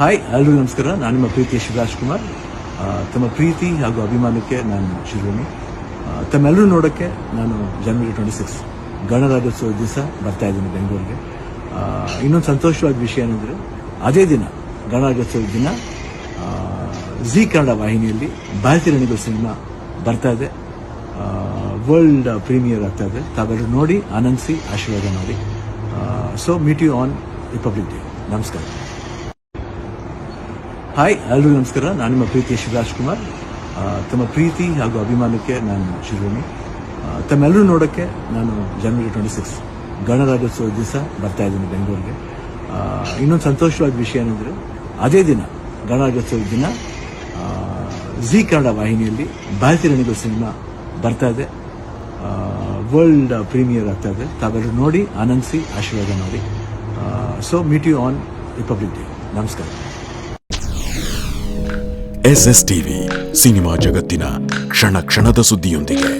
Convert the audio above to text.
Hi ಎಲ್ರಿಗೂ ನಮಸ್ಕಾರ. ನಾನು ನಿಮ್ಮ ಪ್ರೀತಿಯ ಶಿವರಾಜ್ ಕುಮಾರ್. ತಮ್ಮ ಪ್ರೀತಿ ಹಾಗೂ ಅಭಿಮಾನಕ್ಕೆ ನಾನು ಶಿರೋಮಿ. ತಮ್ಮೆಲ್ಲರೂ ನೋಡೋಕ್ಕೆ ನಾನು ಜನವರಿ 26 ಗಣರಾಜ್ಯೋತ್ಸವ ದಿವಸ ಬರ್ತಾ ಇದ್ದೀನಿ ಬೆಂಗಳೂರಿಗೆ. ಇನ್ನೊಂದು ಸಂತೋಷವಾದ ವಿಷಯ ಏನಂದರೆ, ಅದೇ ದಿನ ಗಣರಾಜ್ಯೋತ್ಸವ ದಿನ ಜಿ ಕನ್ನಡ ವಾಹಿನಿಯಲ್ಲಿ ಭಾರತೀಯ ರಣಗಳು ಸಿನಿಮಾ ಬರ್ತಾ ಇದೆ. ವರ್ಲ್ಡ್ ಪ್ರೀಮಿಯರ್ ಆಗ್ತಾ ಇದೆ. ತಾವೆಲ್ಲರೂ ನೋಡಿ ಆನಂದಿಸಿ ಆಶೀರ್ವಾದ ಮಾಡಿ. So meet you on Republic Day. ನಮಸ್ಕಾರ. ಹಾಯ್ ಎಲ್ರಿಗೂ ನಮಸ್ಕಾರ. ನಾನು ನಿಮ್ಮ ಪ್ರೀತಿಯ ಶಿವರಾಜ್ ಕುಮಾರ್. ತಮ್ಮ ಪ್ರೀತಿ ಹಾಗೂ ಅಭಿಮಾನಕ್ಕೆ ನಾನು ಶಿರೋಮಿ. ತಮ್ಮೆಲ್ಲರೂ ನೋಡೋಕ್ಕೆ ನಾನು ಜನವರಿ 26 ಗಣರಾಜ್ಯೋತ್ಸವ ದಿವಸ ಬರ್ತಾ ಇದ್ದೀನಿ ಬೆಂಗಳೂರಿಗೆ. ಇನ್ನೊಂದು ಸಂತೋಷವಾದ ವಿಷಯ ಏನಂದರೆ, ಅದೇ ದಿನ ಗಣರಾಜ್ಯೋತ್ಸವ ದಿನ ಜಿ ಕನ್ನಡ ವಾಹಿನಿಯಲ್ಲಿ ಭಾರತೀಯ ರಣಗಳು ಸಿನಿಮಾ ಬರ್ತಾ ಇದೆ. ವರ್ಲ್ಡ್ ಪ್ರೀಮಿಯರ್ ಆಗ್ತಾ ಇದೆ. ತಾವೆಲ್ಲರೂ ನೋಡಿ ಆನಂದಿಸಿ ಆಶೀರ್ವಾದ ಮಾಡಿ. So meet you on Republic Day. ನಮಸ್ಕಾರ. SS TV ಸಿನಿಮಾ ಜಗತ್ತಿನ ಕ್ಷಣ ಕ್ಷಣದ ಸುದ್ದಿಯೊಂದಿಗೆ.